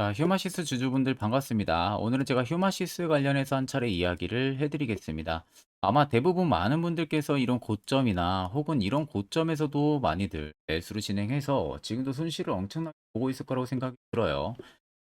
자, 휴마시스 주주분들 반갑습니다. 오늘은 제가 휴마시스 관련해서 한 차례 이야기를 해드리겠습니다. 아마 대부분 많은 분들께서 이런 고점이나 혹은 이런 고점에서도 많이들 매수를 진행해서 지금도 손실을 엄청나게 보고 있을 거라고 생각이 들어요.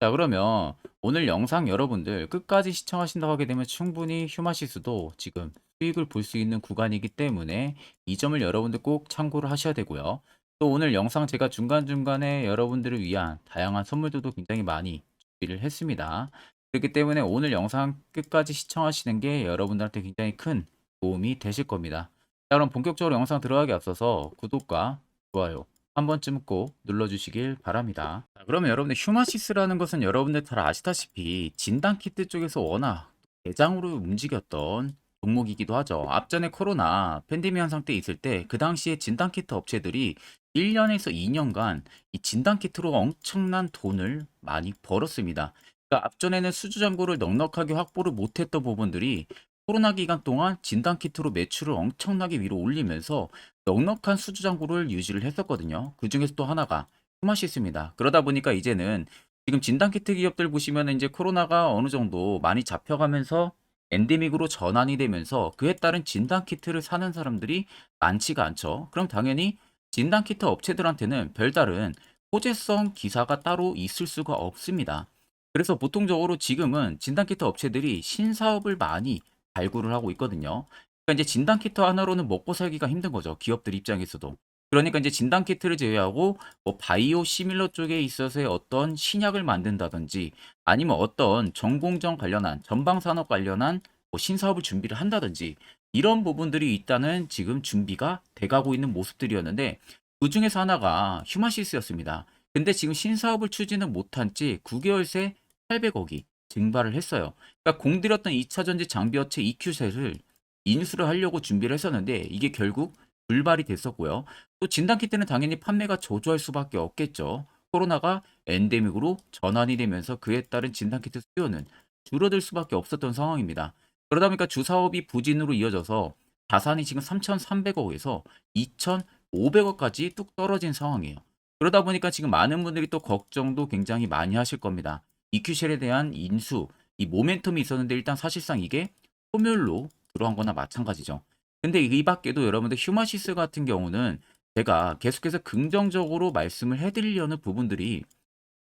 자, 그러면 오늘 영상 여러분들 끝까지 시청하신다고 하게 되면 충분히 휴마시스도 지금 수익을 볼 수 있는 구간이기 때문에 이 점을 여러분들 꼭 참고를 하셔야 되고요. 또 오늘 영상 제가 중간중간에 여러분들을 위한 다양한 선물들도 굉장히 많이 준비를 했습니다. 그렇기 때문에 오늘 영상 끝까지 시청하시는 게 여러분들한테 굉장히 큰 도움이 되실 겁니다. 자, 그럼 본격적으로 영상 들어가기 앞서서 구독과 좋아요 한 번쯤 꼭 눌러주시길 바랍니다. 자, 그러면 여러분들 휴마시스라는 것은 여러분들 잘 아시다시피 진단키트 쪽에서 워낙 대장으로 움직였던 종목이기도 하죠. 앞전에 코로나 팬데믹 현상 때 있을 때 그 당시에 진단키트 업체들이 1년에서 2년간 이 진단키트로 엄청난 돈을 많이 벌었습니다. 그러니까 앞전에는 수주 잔고를 넉넉하게 확보를 못했던 부분들이 코로나 기간 동안 진단키트로 매출을 엄청나게 위로 올리면서 넉넉한 수주 잔고를 유지를 했었거든요. 그 중에서 또 하나가 휴마시스입니다. 그러다 보니까 이제는 지금 진단키트 기업들 보시면 이제 코로나가 어느 정도 많이 잡혀가면서 엔데믹으로 전환이 되면서 그에 따른 진단키트를 사는 사람들이 많지가 않죠. 그럼 당연히 진단키트 업체들한테는 별다른 호재성 기사가 따로 있을 수가 없습니다. 그래서 보통적으로 지금은 진단키트 업체들이 신사업을 많이 발굴을 하고 있거든요. 그러니까 이제 진단키트 하나로는 먹고 살기가 힘든 거죠. 기업들 입장에서도. 그러니까 이제 진단키트를 제외하고 뭐 바이오 시밀러 쪽에 있어서의 어떤 신약을 만든다든지 아니면 어떤 전공정 관련한 전방산업 관련한 뭐 신사업을 준비를 한다든지 이런 부분들이 일단은 지금 준비가 돼가고 있는 모습들이었는데 그 중에서 하나가 휴마시스였습니다. 근데 지금 신사업을 추진은 못한 지 9개월 새 800억이 증발을 했어요. 그러니까 공들였던 2차 전지 장비 업체 EQ셋을 인수를 하려고 준비를 했었는데 이게 결국 불발이 됐었고요. 또 진단키트는 당연히 판매가 저조할 수밖에 없겠죠. 코로나가 엔데믹으로 전환이 되면서 그에 따른 진단키트 수요는 줄어들 수밖에 없었던 상황입니다. 그러다 보니까 주사업이 부진으로 이어져서 자산이 지금 3,300억에서 2,500억까지 뚝 떨어진 상황이에요. 그러다 보니까 지금 많은 분들이 또 걱정도 굉장히 많이 하실 겁니다. EQ쉘에 대한 인수, 이 모멘텀이 있었는데 일단 사실상 이게 소멸로 들어간 거나 마찬가지죠. 근데 이 밖에도 여러분들 휴마시스 같은 경우는 제가 계속해서 긍정적으로 말씀을 해드리려는 부분들이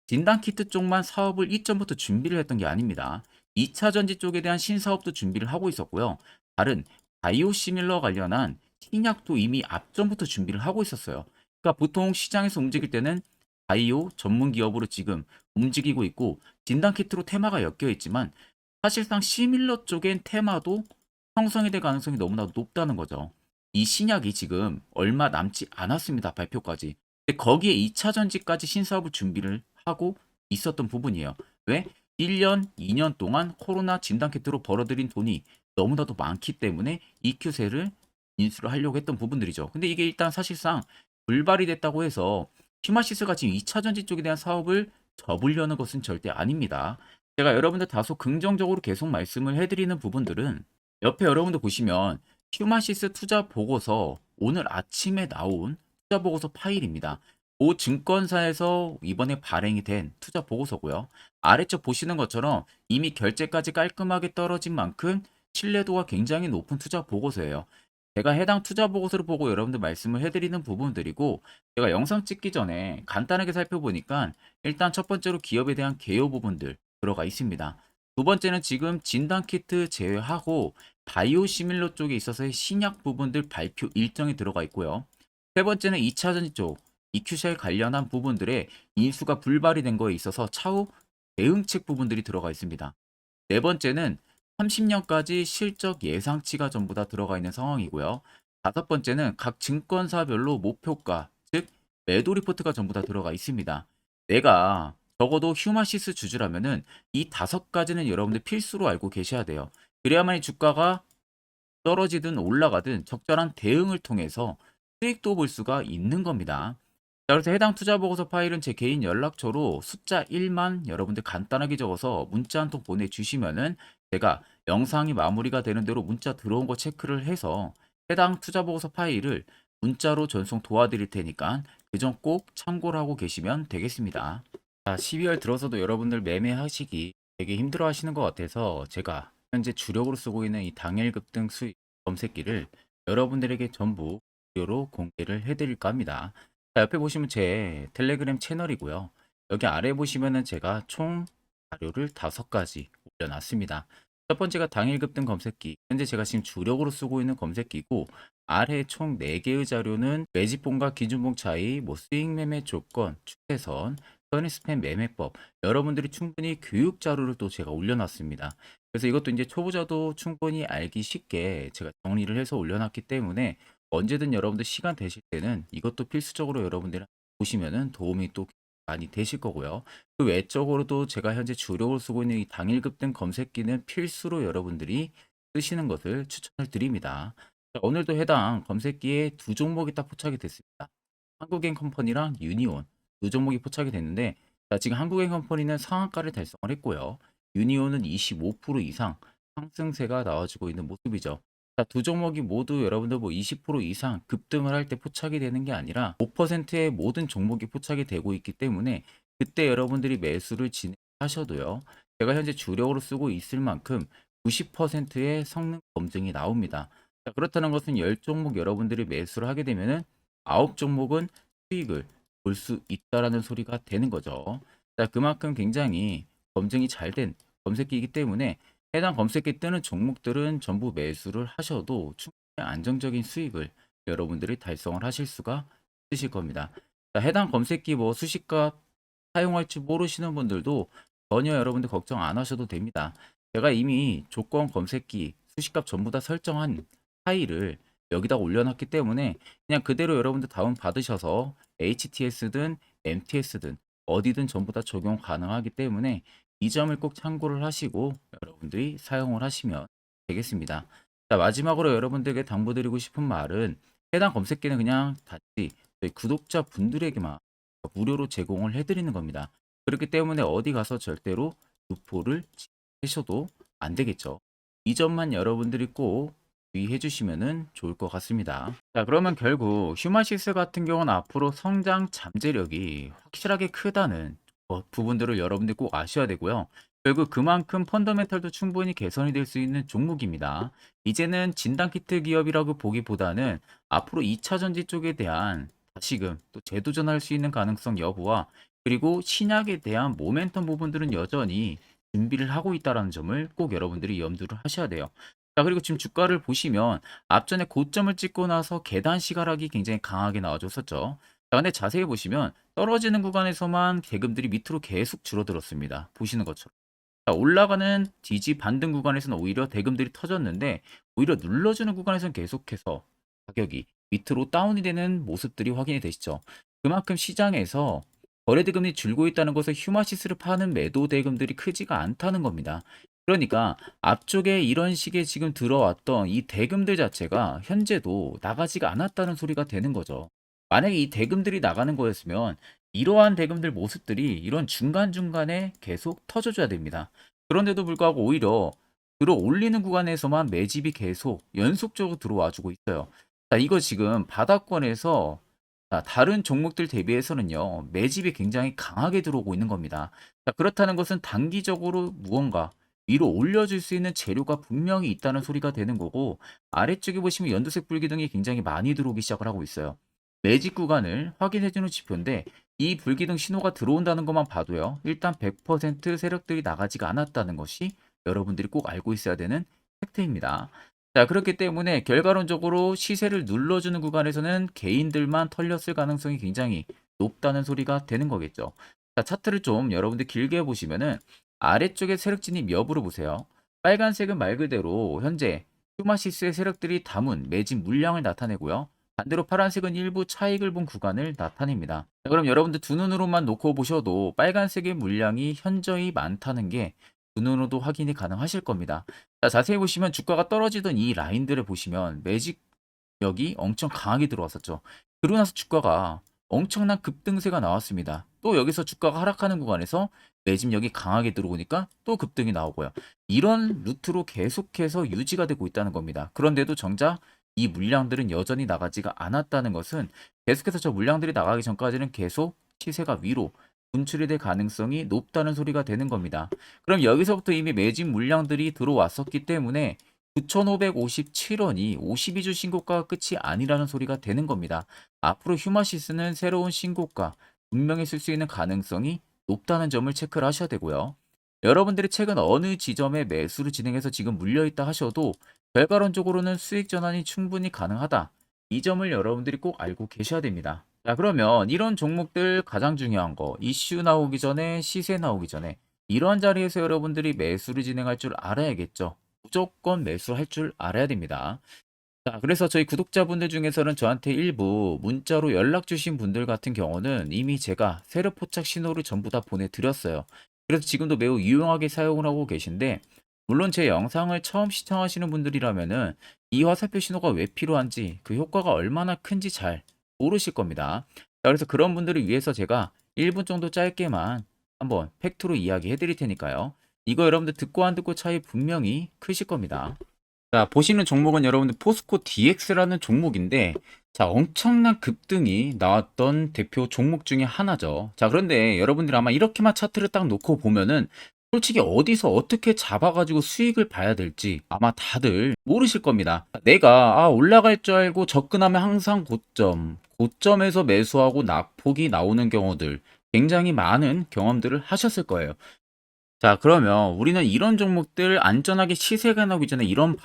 진단키트 쪽만 사업을 이전부터 준비를 했던 게 아닙니다. 2차 전지 쪽에 대한 신사업도 준비를 하고 있었고요. 다른 바이오시밀러 관련한 신약도 이미 앞전부터 준비를 하고 있었어요. 그러니까 보통 시장에서 움직일 때는 바이오 전문 기업으로 지금 움직이고 있고 진단키트로 테마가 엮여 있지만 사실상 시밀러 쪽엔 테마도 형성이 될 가능성이 너무나 높다는 거죠. 이 신약이 지금 얼마 남지 않았습니다. 발표까지. 근데 거기에 2차 전지까지 신사업을 준비를 하고 있었던 부분이에요. 왜? 1년, 2년 동안 코로나 진단키트로 벌어들인 돈이 너무나도 많기 때문에 EQ세를 인수를 하려고 했던 부분들이죠. 근데 이게 일단 사실상 불발이 됐다고 해서 휴마시스가 지금 2차 전지 쪽에 대한 사업을 접으려는 것은 절대 아닙니다. 제가 여러분들 다소 긍정적으로 계속 말씀을 해드리는 부분들은 옆에 여러분들 보시면 휴마시스 투자 보고서 오늘 아침에 나온 투자 보고서 파일입니다. 모 증권사에서 이번에 발행이 된 투자 보고서고요. 아래쪽 보시는 것처럼 이미 결제까지 깔끔하게 떨어진 만큼 신뢰도가 굉장히 높은 투자 보고서예요. 제가 해당 투자 보고서를 보고 여러분들 말씀을 해드리는 부분들이고 제가 영상 찍기 전에 간단하게 살펴보니까 일단 첫 번째로 기업에 대한 개요 부분들 들어가 있습니다. 두 번째는 지금 진단키트 제외하고 바이오시밀러 쪽에 있어서의 신약 부분들 발표 일정이 들어가 있고요. 세 번째는 2차 전지 쪽 EQ쉘 관련한 부분들의 인수가 불발이 된 거에 있어서 차후 대응책 부분들이 들어가 있습니다. 네 번째는 30년까지 실적 예상치가 전부 다 들어가 있는 상황이고요. 다섯 번째는 각 증권사별로 목표가, 즉 매도 리포트가 전부 다 들어가 있습니다. 내가 적어도 휴마시스 주주라면은 이 다섯 가지는 여러분들 필수로 알고 계셔야 돼요. 그래야만 이 주가가 떨어지든 올라가든 적절한 대응을 통해서 수익도 볼 수가 있는 겁니다. 자, 그래서 해당 투자 보고서 파일은 제 개인 연락처로 숫자 1만 여러분들 간단하게 적어서 문자 한 통 보내주시면은 제가 영상이 마무리가 되는 대로 문자 들어온 거 체크를 해서 해당 투자 보고서 파일을 문자로 전송 도와드릴 테니까 그 점 꼭 참고를 하고 계시면 되겠습니다. 자, 12월 들어서도 여러분들 매매하시기 되게 힘들어 하시는 것 같아서 제가 현재 주력으로 쓰고 있는 이 당일 급등 수익 검색기를 여러분들에게 전부 무료로 공개를 해드릴까 합니다. 자, 옆에 보시면 제 텔레그램 채널이고요. 여기 아래 보시면은 제가 총 자료를 5가지 올려놨습니다. 첫 번째가 당일 급등 검색기. 현재 제가 지금 주력으로 쓰고 있는 검색기고, 아래 총 4개의 자료는 매집봉과 기준봉 차이, 뭐 수익 매매 조건, 추세선, 써니 스팸 매매법, 여러분들이 충분히 교육 자료를 또 제가 올려놨습니다. 그래서 이것도 이제 초보자도 충분히 알기 쉽게 제가 정리를 해서 올려놨기 때문에 언제든 여러분들 시간 되실 때는 이것도 필수적으로 여러분들 보시면은 도움이 또 많이 되실 거고요. 그 외적으로도 제가 현재 주력으로 쓰고 있는 이 당일 급등 검색기는 필수로 여러분들이 쓰시는 것을 추천을 드립니다. 자, 오늘도 해당 검색기에 두 종목이 딱 포착이 됐습니다. 한국엔컴퍼니랑 유니온 두 종목이 포착이 됐는데, 자, 지금 한국엔컴퍼니는 상한가를 달성을 했고요. 유니온은 25% 이상 상승세가 나와주고 있는 모습이죠. 자, 두 종목이 모두 여러분들 뭐 20% 이상 급등을 할 때 포착이 되는 게 아니라 5%의 모든 종목이 포착이 되고 있기 때문에 그때 여러분들이 매수를 진행하셔도요, 제가 현재 주력으로 쓰고 있을 만큼 90%의 성능 검증이 나옵니다. 자, 그렇다는 것은 10종목 여러분들이 매수를 하게 되면은 9종목은 수익을 볼 수 있다라는 소리가 되는 거죠. 자, 그만큼 굉장히 검증이 잘 된 검색기이기 때문에 해당 검색기 뜨는 종목들은 전부 매수를 하셔도 충분히 안정적인 수익을 여러분들이 달성을 하실 수가 있으실 겁니다. 자, 해당 검색기 뭐 수식값 사용할 줄 모르시는 분들도 전혀 여러분들 걱정 안 하셔도 됩니다. 제가 이미 조건 검색기 수식값 전부 다 설정한 파일을 여기다 올려놨기 때문에 그냥 그대로 여러분들 다운 받으셔서 HTS든 MTS든 어디든 전부 다 적용 가능하기 때문에 이 점을 꼭 참고를 하시고 여러분들이 사용을 하시면 되겠습니다. 자, 마지막으로 여러분들에게 당부드리고 싶은 말은 해당 검색기는 그냥 단지 저희 구독자 분들에게만 무료로 제공을 해드리는 겁니다. 그렇기 때문에 어디 가서 절대로 유포를 하셔도 안 되겠죠. 이 점만 여러분들이 꼭 주의해 주시면 좋을 것 같습니다. 자, 그러면 결국 휴마시스 같은 경우는 앞으로 성장 잠재력이 확실하게 크다는 부분들을 여러분들이 꼭 아셔야 되고요. 결국 그만큼 펀더멘털도 충분히 개선이 될 수 있는 종목입니다. 이제는 진단키트 기업이라고 보기보다는 앞으로 2차 전지 쪽에 대한 다시금 또 재도전할 수 있는 가능성 여부와, 그리고 신약에 대한 모멘텀 부분들은 여전히 준비를 하고 있다는 점을 꼭 여러분들이 염두를 하셔야 돼요. 자, 그리고 지금 주가를 보시면 앞전에 고점을 찍고 나서 계단 시가락이 굉장히 강하게 나와줬었죠. 자, 근데 자세히 보시면 떨어지는 구간에서만 대금들이 밑으로 계속 줄어들었습니다. 보시는 것처럼. 자, 올라가는 지지 반등 구간에서는 오히려 대금들이 터졌는데, 오히려 눌러주는 구간에서는 계속해서 가격이 밑으로 다운이 되는 모습들이 확인이 되시죠. 그만큼 시장에서 거래 대금이 줄고 있다는 것은 휴마시스를 파는 매도 대금들이 크지가 않다는 겁니다. 그러니까 앞쪽에 이런 식의 지금 들어왔던 이 대금들 자체가 현재도 나가지가 않았다는 소리가 되는 거죠. 만약에 이 대금들이 나가는 거였으면 이러한 대금들 모습들이 이런 중간중간에 계속 터져줘야 됩니다. 그런데도 불구하고 오히려 들어 올리는 구간에서만 매집이 계속 연속적으로 들어와 주고 있어요. 자, 이거 지금 바닥권에서, 자, 다른 종목들 대비해서는요, 매집이 굉장히 강하게 들어오고 있는 겁니다. 자, 그렇다는 것은 단기적으로 무언가 위로 올려줄 수 있는 재료가 분명히 있다는 소리가 되는 거고, 아래쪽에 보시면 연두색 불기둥이 굉장히 많이 들어오기 시작을 하고 있어요. 매집 구간을 확인해주는 지표인데, 이 불기둥 신호가 들어온다는 것만 봐도요, 일단 100% 세력들이 나가지가 않았다는 것이 여러분들이 꼭 알고 있어야 되는 팩트입니다. 자, 그렇기 때문에 결과론적으로 시세를 눌러주는 구간에서는 개인들만 털렸을 가능성이 굉장히 높다는 소리가 되는 거겠죠. 자, 차트를 좀 여러분들 길게 보시면은 아래쪽에 세력 진입 여부를 보세요. 빨간색은 말 그대로 현재 휴마시스의 세력들이 담은 매집 물량을 나타내고요. 반대로 파란색은 일부 차익을 본 구간을 나타냅니다. 자, 그럼 여러분들 두 눈으로만 놓고 보셔도 빨간색의 물량이 현저히 많다는 게 두 눈으로도 확인이 가능하실 겁니다. 자, 자세히 보시면 주가가 떨어지던 이 라인들을 보시면 매집력이 엄청 강하게 들어왔었죠. 그러고 나서 주가가 엄청난 급등세가 나왔습니다. 또 여기서 주가가 하락하는 구간에서 매집력이 강하게 들어오니까 또 급등이 나오고요. 이런 루트로 계속해서 유지가 되고 있다는 겁니다. 그런데도 정작 이 물량들은 여전히 나가지가 않았다는 것은 계속해서 저 물량들이 나가기 전까지는 계속 시세가 위로 분출이 될 가능성이 높다는 소리가 되는 겁니다. 그럼 여기서부터 이미 매집 물량들이 들어왔었기 때문에 9,557원이 52주 신고가가 끝이 아니라는 소리가 되는 겁니다. 앞으로 휴마시스는 새로운 신고가 분명히 쓸 수 있는 가능성이 높다는 점을 체크를 하셔야 되고요. 여러분들이 최근 어느 지점에 매수를 진행해서 지금 물려있다 하셔도 결과론적으로는 수익 전환이 충분히 가능하다. 이 점을 여러분들이 꼭 알고 계셔야 됩니다. 자, 그러면 이런 종목들 가장 중요한 거, 이슈 나오기 전에, 시세 나오기 전에, 이러한 자리에서 여러분들이 매수를 진행할 줄 알아야겠죠. 무조건 매수할 줄 알아야 됩니다. 자, 그래서 저희 구독자분들 중에서는 저한테 일부 문자로 연락 주신 분들 같은 경우는 이미 제가 세력 포착 신호를 전부 다 보내드렸어요. 그래서 지금도 매우 유용하게 사용을 하고 계신데, 물론 제 영상을 처음 시청하시는 분들이라면은 이 화살표 신호가 왜 필요한지, 그 효과가 얼마나 큰지 잘 모르실 겁니다. 자, 그래서 그런 분들을 위해서 제가 1분 정도 짧게만 한번 팩트로 이야기해 드릴 테니까요. 이거 여러분들 듣고 안 듣고 차이 분명히 크실 겁니다. 자, 보시는 종목은 여러분들 포스코 DX라는 종목인데, 자, 엄청난 급등이 나왔던 대표 종목 중에 하나죠. 자, 그런데 여러분들 아마 이렇게만 차트를 딱 놓고 보면은 솔직히 어디서 어떻게 잡아가지고 수익을 봐야 될지 아마 다들 모르실 겁니다. 내가 올라갈 줄 알고 접근하면 항상 고점에서 매수하고 낙폭이 나오는 경우들 굉장히 많은 경험들을 하셨을 거예요. 자, 그러면 우리는 이런 종목들 안전하게 시세가 나오기 전에 이런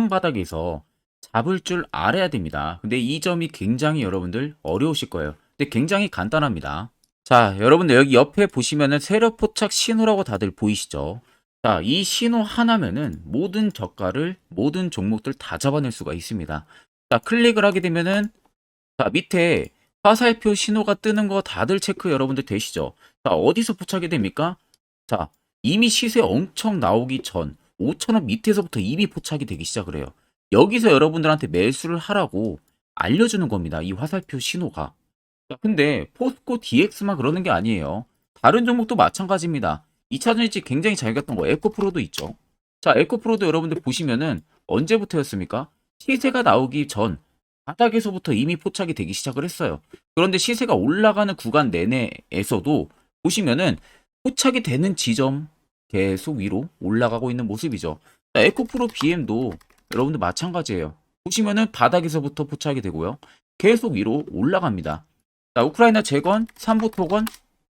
바닥에서 잡을 줄 알아야 됩니다. 근데 이 점이 굉장히 여러분들 어려우실 거예요. 근데 굉장히 간단합니다. 자, 여러분들 여기 옆에 보시면은 세력 포착 신호라고 다들 보이시죠? 자, 이 신호 하나면은 모든 저가를, 모든 종목들 다 잡아낼 수가 있습니다. 자, 클릭을 하게 되면은 자, 밑에 화살표 신호가 뜨는 거 다들 체크 여러분들 되시죠? 자, 어디서 포착이 됩니까? 자, 이미 시세 엄청 나오기 전 5,000원 밑에서부터 이미 포착이 되기 시작을 해요. 여기서 여러분들한테 매수를 하라고 알려주는 겁니다. 이 화살표 신호가. 자, 근데 포스코 DX만 그러는 게 아니에요. 다른 종목도 마찬가지입니다. 2차 전지 굉장히 잘 갔던 거 에코프로도 있죠. 자, 에코프로도 여러분들 보시면은 언제부터였습니까? 시세가 나오기 전 바닥에서부터 이미 포착이 되기 시작을 했어요. 그런데 시세가 올라가는 구간 내내에서도 보시면은 포착이 되는 지점 계속 위로 올라가고 있는 모습이죠. 자, 에코프로 BM도 여러분들 마찬가지예요. 보시면은 바닥에서부터 포착이 되고요. 계속 위로 올라갑니다. 자, 우크라이나 재건, 삼부 토건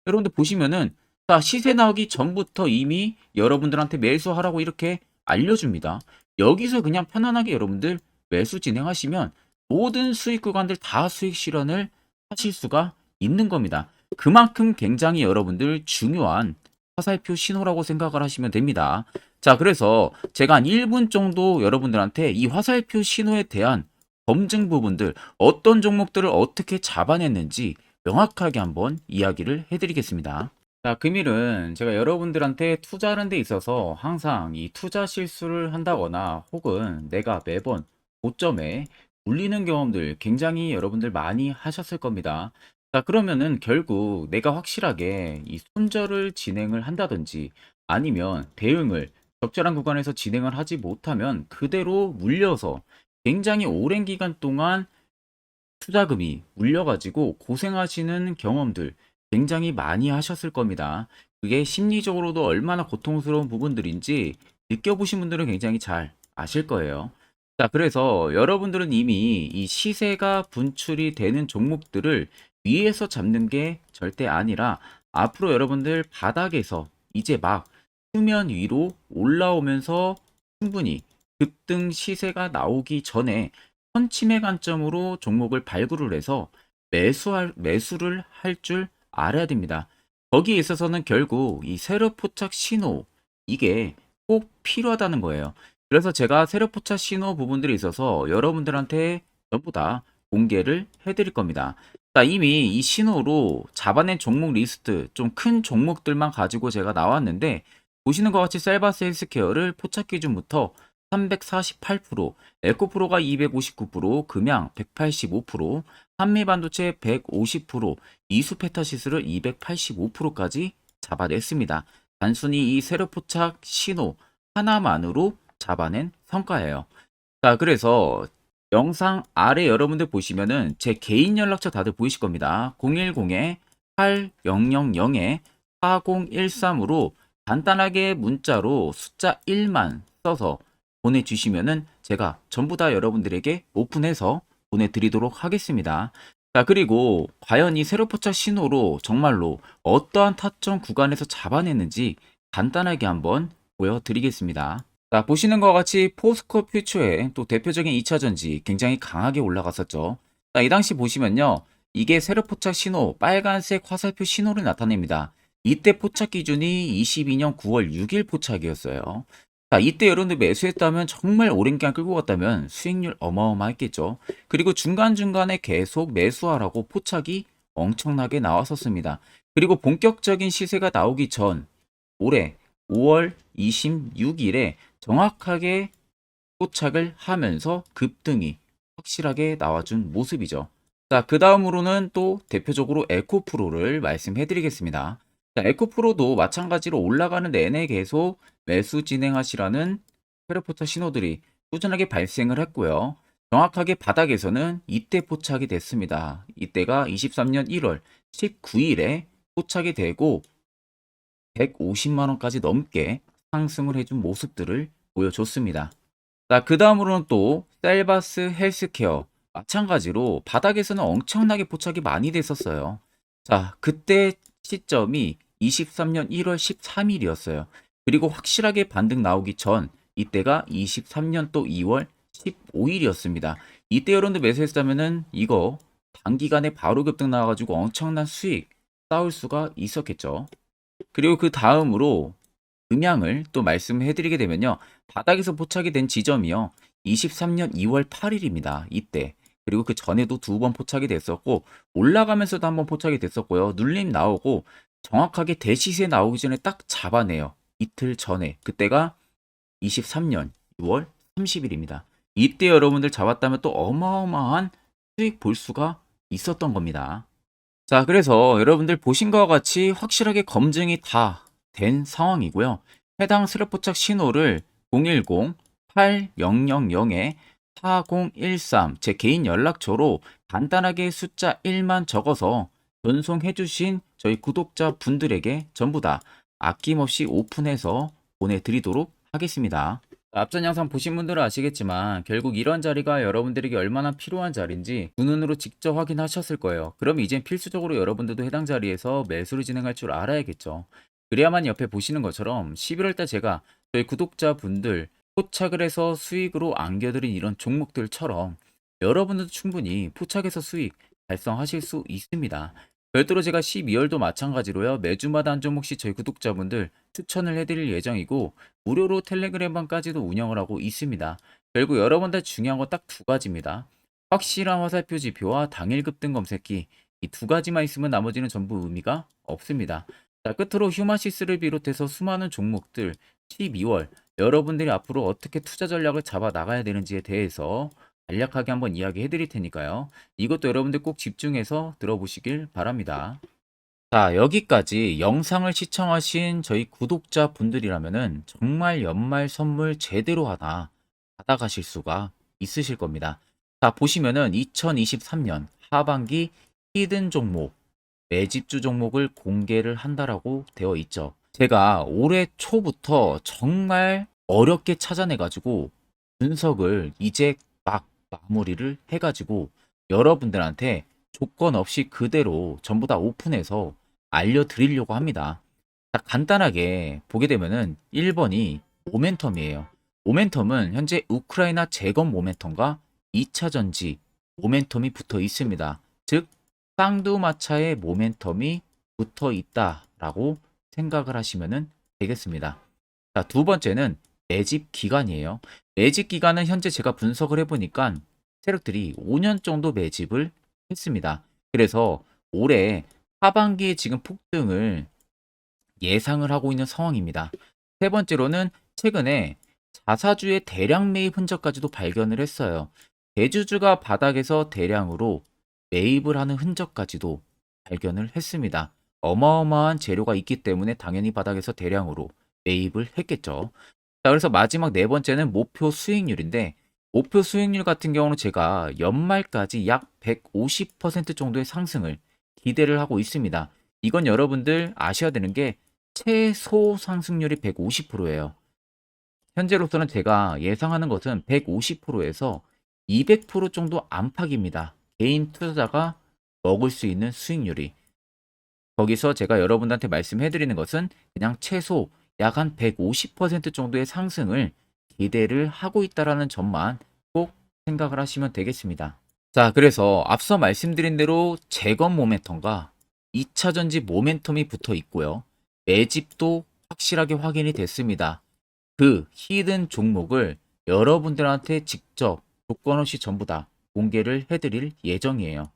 여러분들 보시면은 자, 시세 나오기 전부터 이미 여러분들한테 매수하라고 이렇게 알려줍니다. 여기서 그냥 편안하게 여러분들 매수 진행하시면 모든 수익 구간들 다 수익 실현을 하실 수가 있는 겁니다. 그만큼 굉장히 여러분들 중요한 화살표 신호라고 생각을 하시면 됩니다. 자, 그래서 제가 한 1분 정도 여러분들한테 이 화살표 신호에 대한 검증 부분들, 어떤 종목들을 어떻게 잡아냈는지 명확하게 한번 이야기를 해드리겠습니다. 자, 금일은 제가 여러분들한테 투자하는 데 있어서 항상 이 투자 실수를 한다거나 혹은 내가 매번 고점에 물리는 경험들 굉장히 여러분들 많이 하셨을 겁니다. 자, 그러면은 결국 내가 확실하게 이 손절을 진행을 한다든지 아니면 대응을 적절한 구간에서 진행을 하지 못하면 그대로 물려서 굉장히 오랜 기간 동안 투자금이 물려가지고 고생하시는 경험들 굉장히 많이 하셨을 겁니다. 그게 심리적으로도 얼마나 고통스러운 부분들인지 느껴보신 분들은 굉장히 잘 아실 거예요. 자, 그래서 여러분들은 이미 이 시세가 분출이 되는 종목들을 위에서 잡는 게 절대 아니라 앞으로 여러분들 바닥에서 이제 막 수면 위로 올라오면서 충분히 급등 시세가 나오기 전에 선침의 관점으로 종목을 발굴을 해서 매수를 할 줄 알아야 됩니다. 거기에 있어서는 결국 이 세력 포착 신호 이게 꼭 필요하다는 거예요. 그래서 제가 세력 포착 신호 부분들이 있어서 여러분들한테 전부 다 공개를 해드릴 겁니다. 자, 이미 이 신호로 잡아낸 종목 리스트 좀 큰 종목들만 가지고 제가 나왔는데 보시는 것 같이 셀바스 헬스케어를 포착 기준부터 348%, 에코프로가 259%, 금양 185%, 한미반도체 150%, 이수페타시스를 285%까지 잡아냈습니다. 단순히 이 세력 포착 신호 하나만으로 잡아낸 성과예요. 자, 그래서 영상 아래 여러분들 보시면은 제 개인 연락처 다들 보이실 겁니다. 010에 8000에 4013으로 간단하게 문자로 숫자 1만 써서 보내주시면은 제가 전부 다 여러분들에게 오픈해서 보내드리도록 하겠습니다. 자, 그리고 과연 이 세로 포착 신호로 정말로 어떠한 타점 구간에서 잡아냈는지 간단하게 한번 보여드리겠습니다. 자, 보시는 것과 같이 포스코 퓨처의 또 대표적인 2차 전지 굉장히 강하게 올라갔었죠. 자, 이 당시 보시면요. 이게 세로 포착 신호, 빨간색 화살표 신호를 나타냅니다. 이때 포착 기준이 22년 9월 6일 포착이었어요. 자, 이때 여러분들 매수했다면 정말 오랜 기간 끌고 갔다면 수익률 어마어마했겠죠. 그리고 중간중간에 계속 매수하라고 포착이 엄청나게 나왔었습니다. 그리고 본격적인 시세가 나오기 전 올해 5월 26일에 정확하게 포착을 하면서 급등이 확실하게 나와준 모습이죠. 자, 그 다음으로는 또 대표적으로 에코프로를 말씀해 드리겠습니다. 자, 에코프로도 마찬가지로 올라가는 내내 계속 매수 진행하시라는 페르포차 신호들이 꾸준하게 발생을 했고요. 정확하게 바닥에서는 이때 포착이 됐습니다. 이때가 23년 1월 19일에 포착이 되고 150만 원까지 넘게 상승을 해준 모습들을 보여줬습니다. 자, 그 다음으로는 또 셀바스 헬스케어 마찬가지로 바닥에서는 엄청나게 포착이 많이 됐었어요. 자, 그때 시점이 23년 1월 13일이었어요. 그리고 확실하게 반등 나오기 전 이때가 23년 또 2월 15일이었습니다. 이때 여러분들 매수했다면은 이거 단기간에 바로 급등 나와가지고 엄청난 수익 쌓을 수가 있었겠죠. 그리고 그 다음으로 음향을 또 말씀해 드리게 되면요. 바닥에서 포착이 된 지점이요. 23년 2월 8일입니다. 이때. 그리고 그 전에도 두 번 포착이 됐었고 올라가면서도 한번 포착이 됐었고요. 눌림 나오고 정확하게 대시세 나오기 전에 딱 잡아내요. 이틀 전에. 그때가 23년 6월 30일입니다. 이때 여러분들 잡았다면 또 어마어마한 수익 볼 수가 있었던 겁니다. 자, 그래서 여러분들 보신 것과 같이 확실하게 검증이 다 된 상황이고요. 해당 슬로포착 신호를 010-8000에 4013 제 개인 연락처로 간단하게 숫자 1만 적어서 전송해 주신 저희 구독자 분들에게 전부 다 아낌없이 오픈해서 보내드리도록 하겠습니다. 앞전 영상 보신 분들은 아시겠지만 결국 이런 자리가 여러분들에게 얼마나 필요한 자리인지 두 눈으로 직접 확인하셨을 거예요. 그럼 이젠 필수적으로 여러분들도 해당 자리에서 매수를 진행할 줄 알아야겠죠. 그래야만 옆에 보시는 것처럼 11월달 제가 저희 구독자분들 포착을 해서 수익으로 안겨드린 이런 종목들처럼 여러분들도 충분히 포착해서 수익 달성하실 수 있습니다. 별도로 제가 12월도 마찬가지로요. 매주마다 한 종목씩 저희 구독자분들 추천을 해드릴 예정이고 무료로 텔레그램방까지도 운영을 하고 있습니다. 결국 여러분들 중요한 건 딱 두 가지입니다. 확실한 화살표 지표와 당일 급등 검색기 이 두 가지만 있으면 나머지는 전부 의미가 없습니다. 자, 끝으로 휴마시스를 비롯해서 수많은 종목들 12월 여러분들이 앞으로 어떻게 투자 전략을 잡아 나가야 되는지에 대해서 간략하게 한번 이야기해 드릴 테니까요. 이것도 여러분들 꼭 집중해서 들어보시길 바랍니다. 자, 여기까지 영상을 시청하신 저희 구독자 분들이라면은 정말 연말 선물 제대로 하나 받아가실 수가 있으실 겁니다. 자, 보시면은 2023년 하반기 히든 종목, 매집주 종목을 공개를 한다라고 되어 있죠. 제가 올해 초부터 정말 어렵게 찾아내가지고 분석을 이제 막 마무리를 해가지고 여러분들한테 조건 없이 그대로 전부 다 오픈해서 알려드리려고 합니다. 자, 간단하게 보게 되면은 1번이 모멘텀이에요. 모멘텀은 현재 우크라이나 재건 모멘텀과 2차 전지 모멘텀이 붙어 있습니다. 즉 쌍두마차의 모멘텀이 붙어 있다라고 생각을 하시면 되겠습니다. 자, 두 번째는 매집 기간이에요. 매집 기간은 현재 제가 분석을 해보니까 세력들이 5년 정도 매집을 했습니다. 그래서 올해 하반기에 지금 폭등을 예상을 하고 있는 상황입니다. 세 번째로는 최근에 자사주의 대량 매입 흔적까지도 발견을 했어요. 대주주가 바닥에서 대량으로 매입을 하는 흔적까지도 발견을 했습니다. 어마어마한 재료가 있기 때문에 당연히 바닥에서 대량으로 매입을 했겠죠. 자, 그래서 마지막 네 번째는 목표 수익률인데 목표 수익률 같은 경우는 제가 연말까지 약 150% 정도의 상승을 기대를 하고 있습니다. 이건 여러분들 아셔야 되는 게 최소 상승률이 150%예요. 현재로서는 제가 예상하는 것은 150%에서 200% 정도 안팎입니다. 개인 투자자가 먹을 수 있는 수익률이. 거기서 제가 여러분들한테 말씀해 드리는 것은 그냥 최소 약 한 150% 정도의 상승을 기대를 하고 있다라는 점만 꼭 생각을 하시면 되겠습니다. 자, 그래서 앞서 말씀드린 대로 재건 모멘텀과 2차 전지 모멘텀이 붙어 있고요. 매집도 확실하게 확인이 됐습니다. 그 히든 종목을 여러분들한테 직접 조건 없이 전부 다 공개를 해드릴 예정이에요.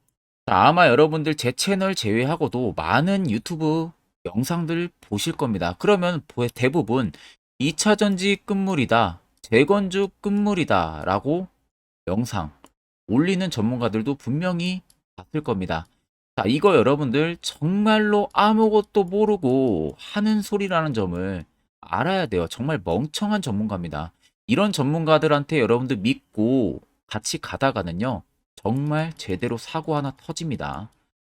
자, 아마 여러분들 제 채널 제외하고도 많은 유튜브 영상들 보실 겁니다. 그러면 대부분 2차 전지 끝물이다, 재건주 끝물이다 라고 영상 올리는 전문가들도 분명히 봤을 겁니다. 자, 이거 여러분들 정말로 아무것도 모르고 하는 소리라는 점을 알아야 돼요. 정말 멍청한 전문가입니다. 이런 전문가들한테 여러분들 믿고 같이 가다가는요, 정말 제대로 사고 하나 터집니다.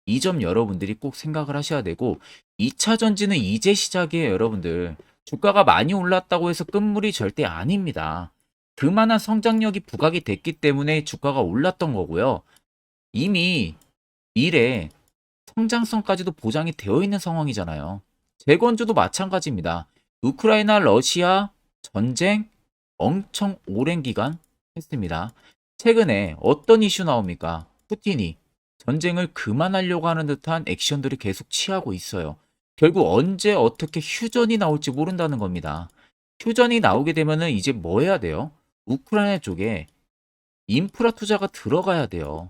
이 점 여러분들이 꼭 생각을 하셔야 되고, 2차 전지는 이제 시작이에요, 여러분들. 주가가 많이 올랐다고 해서 끝물이 절대 아닙니다. 그만한 성장력이 부각이 됐기 때문에 주가가 올랐던 거고요. 이미 미래 성장성까지도 보장이 되어 있는 상황이잖아요. 재건주도 마찬가지입니다. 우크라이나 러시아 전쟁 엄청 오랜 기간 했습니다. 최근에 어떤 이슈 나옵니까? 푸틴이 전쟁을 그만하려고 하는 듯한 액션들을 계속 취하고 있어요. 결국 언제 어떻게 휴전이 나올지 모른다는 겁니다. 휴전이 나오게 되면은 이제 뭐 해야 돼요? 우크라이나 쪽에 인프라 투자가 들어가야 돼요.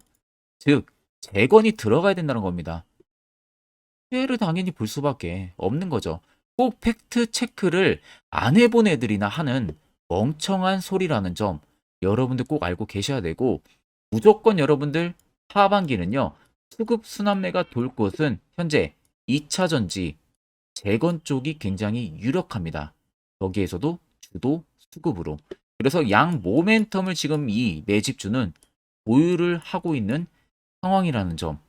즉, 재건이 들어가야 된다는 겁니다. 피해를 당연히 볼 수밖에 없는 거죠. 꼭 팩트 체크를 안 해본 애들이나 하는 멍청한 소리라는 점 여러분들 꼭 알고 계셔야 되고, 무조건 여러분들 하반기는요, 수급 순환매가 돌 곳은 현재 2차 전지 재건 쪽이 굉장히 유력합니다. 거기에서도 주도 수급으로. 그래서 양 모멘텀을 지금 이 매집주는 보유를 하고 있는 상황이라는 점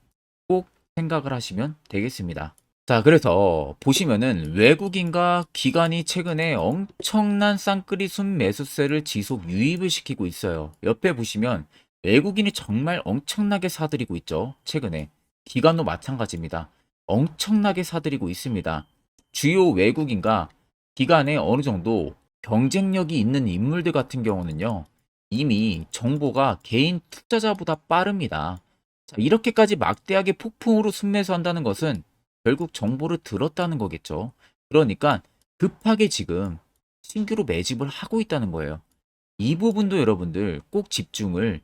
꼭 생각을 하시면 되겠습니다. 자, 그래서 보시면은 외국인과 기관이 최근에 엄청난 쌍끌이 순매수세를 지속 유입을 시키고 있어요. 옆에 보시면 외국인이 정말 엄청나게 사들이고 있죠. 최근에. 기관도 마찬가지입니다. 엄청나게 사들이고 있습니다. 주요 외국인과 기관에 어느 정도 경쟁력이 있는 인물들 같은 경우는요, 이미 정보가 개인 투자자보다 빠릅니다. 자, 이렇게까지 막대하게 폭풍으로 순매수한다는 것은 결국 정보를 들었다는 거겠죠. 그러니까 급하게 지금 신규로 매집을 하고 있다는 거예요. 이 부분도 여러분들 꼭 집중을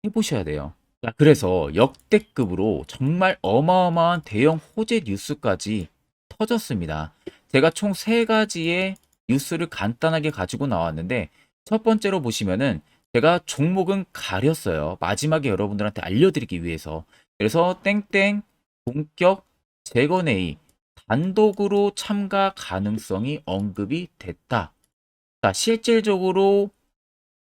해보셔야 돼요. 자, 그래서 역대급으로 정말 어마어마한 대형 호재 뉴스까지 터졌습니다. 제가 총 3가지의 뉴스를 간단하게 가지고 나왔는데, 첫 번째로 보시면은 제가 종목은 가렸어요. 마지막에 여러분들한테 알려드리기 위해서. 그래서 땡땡 본격 재건회의 단독으로 참가 가능성이 언급이 됐다. 자, 실질적으로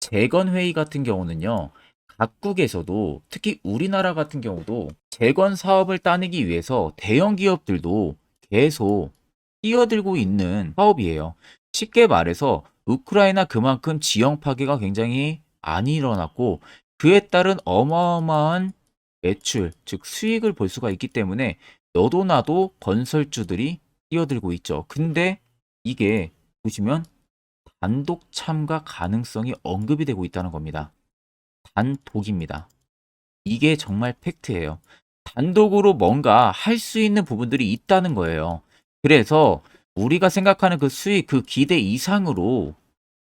재건회의 같은 경우는요, 각국에서도 특히 우리나라 같은 경우도 재건 사업을 따내기 위해서 대형 기업들도 계속 뛰어들고 있는 사업이에요. 쉽게 말해서 우크라이나 그만큼 지형 파괴가 굉장히 많이 일어났고, 그에 따른 어마어마한 매출, 즉 수익을 볼 수가 있기 때문에 너도 나도 건설주들이 뛰어들고 있죠. 근데 이게 보시면 단독 참가 가능성이 언급이 되고 있다는 겁니다. 단독입니다. 이게 정말 팩트예요. 단독으로 뭔가 할 수 있는 부분들이 있다는 거예요. 그래서 우리가 생각하는 그 수익, 그 기대 이상으로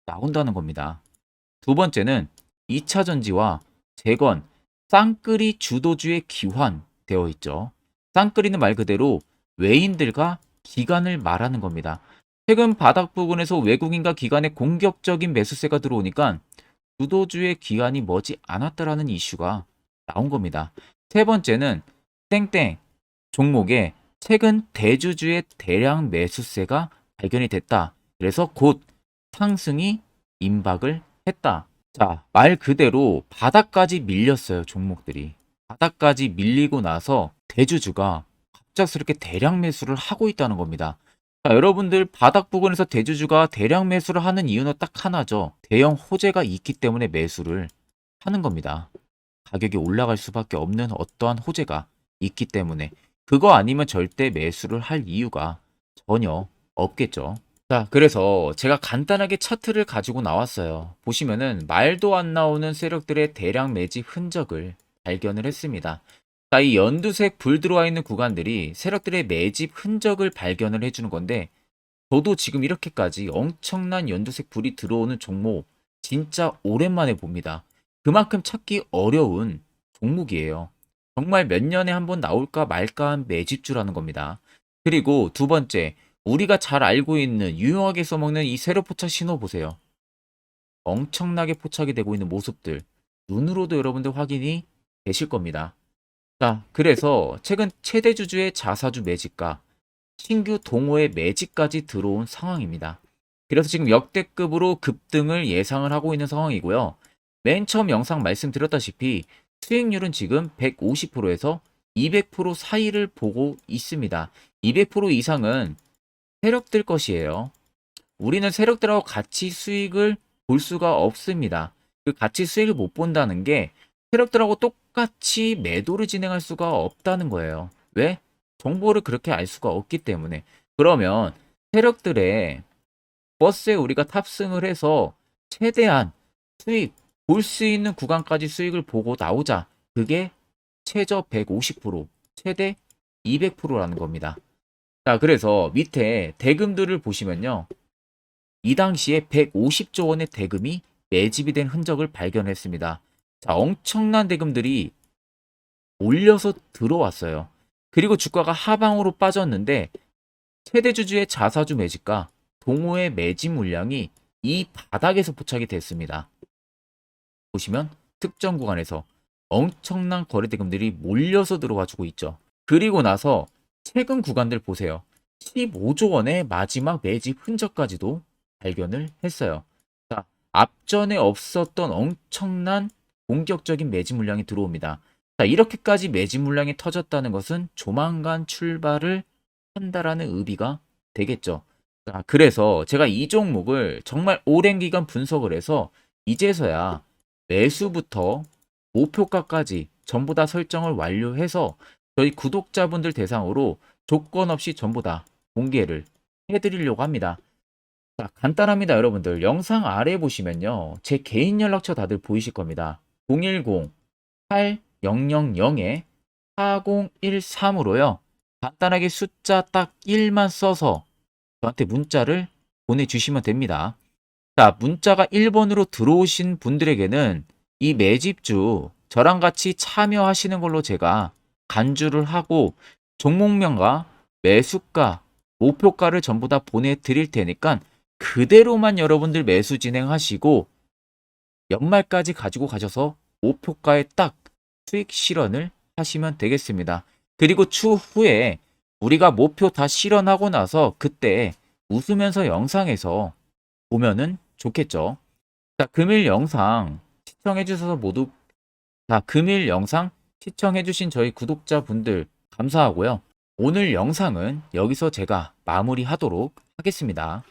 나온다는 겁니다. 두 번째는 2차 전지와 재건, 쌍끌이 주도주의 기환되어 있죠. 쌍끌이는 말 그대로 외인들과 기관을 말하는 겁니다. 최근 바닥 부근에서 외국인과 기관의 공격적인 매수세가 들어오니까 주도주의 기관이 머지 않았다라는 이슈가 나온 겁니다. 세 번째는 땡땡 종목에 최근 대주주의 대량 매수세가 발견이 됐다. 그래서 곧 상승이 임박을 했다. 자, 말 그대로 바닥까지 밀렸어요, 종목들이. 바닥까지 밀리고 나서 대주주가 갑작스럽게 대량 매수를 하고 있다는 겁니다. 자, 여러분들 바닥 부근에서 대주주가 대량 매수를 하는 이유는 딱 하나죠. 대형 호재가 있기 때문에 매수를 하는 겁니다. 가격이 올라갈 수밖에 없는 어떠한 호재가 있기 때문에 그거 아니면 절대 매수를 할 이유가 전혀 없겠죠. 자, 그래서 제가 간단하게 차트를 가지고 나왔어요. 보시면은 말도 안 나오는 세력들의 대량 매집 흔적을 발견을 했습니다. 자, 이 연두색 불 들어와 있는 구간들이 세력들의 매집 흔적을 발견을 해주는 건데, 저도 지금 이렇게까지 엄청난 연두색 불이 들어오는 종목 진짜 오랜만에 봅니다. 그만큼 찾기 어려운 종목이에요. 정말 몇 년에 한 번 나올까 말까 한 매집주라는 겁니다. 그리고 두 번째, 우리가 잘 알고 있는 유용하게 써먹는 이 세로 포착 신호 보세요. 엄청나게 포착이 되고 있는 모습들 눈으로도 여러분들 확인이 되실 겁니다. 자, 그래서 최근 최대 주주의 자사주 매집과 신규 동호회 매집까지 들어온 상황입니다. 그래서 지금 역대급으로 급등을 예상을 하고 있는 상황이고요. 맨 처음 영상 말씀드렸다시피 수익률은 지금 150%에서 200% 사이를 보고 있습니다. 200% 이상은 세력들 것이에요. 우리는 세력들하고 같이 수익을 볼 수가 없습니다. 그 같이 수익을 못 본다는 게 세력들하고 똑같이 매도를 진행할 수가 없다는 거예요. 왜? 정보를 그렇게 알 수가 없기 때문에. 그러면 세력들의 버스에 우리가 탑승을 해서 최대한 수익, 볼 수 있는 구간까지 수익을 보고 나오자. 그게 최저 150%, 최대 200%라는 겁니다. 자, 그래서 밑에 대금들을 보시면요. 이 당시에 150조 원의 대금이 매집이 된 흔적을 발견했습니다. 자, 엄청난 대금들이 올려서 들어왔어요. 그리고 주가가 하방으로 빠졌는데 최대 주주의 자사주 매집과 동호회 매집 물량이 이 바닥에서 포착이 됐습니다. 보시면 특정 구간에서 엄청난 거래 대금들이 몰려서 들어와주고 있죠. 그리고 나서 최근 구간들 보세요. 15조 원의 마지막 매집 흔적까지도 발견을 했어요. 자, 앞전에 없었던 엄청난 공격적인 매집 물량이 들어옵니다. 자, 이렇게까지 매집 물량이 터졌다는 것은 조만간 출발을 한다라는 의미가 되겠죠. 자, 그래서 제가 이 종목을 정말 오랜 기간 분석을 해서 이제서야 매수부터 목표가까지 전부 다 설정을 완료해서 저희 구독자분들 대상으로 조건 없이 전부 다 공개를 해드리려고 합니다. 자, 간단합니다, 여러분들. 영상 아래 보시면요. 제 개인 연락처 다들 보이실 겁니다. 010-8013-4013으로요. 간단하게 숫자 딱 1만 써서 저한테 문자를 보내주시면 됩니다. 자, 문자가 1번으로 들어오신 분들에게는 이 매집주 저랑 같이 참여하시는 걸로 제가 간주를 하고 종목명과 매수가, 목표가를 전부 다 보내드릴 테니까 그대로만 여러분들 매수 진행하시고 연말까지 가지고 가셔서 목표가에 딱 수익 실현을 하시면 되겠습니다. 그리고 추후에 우리가 목표 다 실현하고 나서 그때 웃으면서 영상에서 보면은 좋겠죠. 자, 금일 영상 시청해 주셔서 모두 금일 영상 시청해 주신 저희 구독자분들 감사하고요. 오늘 영상은 여기서 제가 마무리하도록 하겠습니다.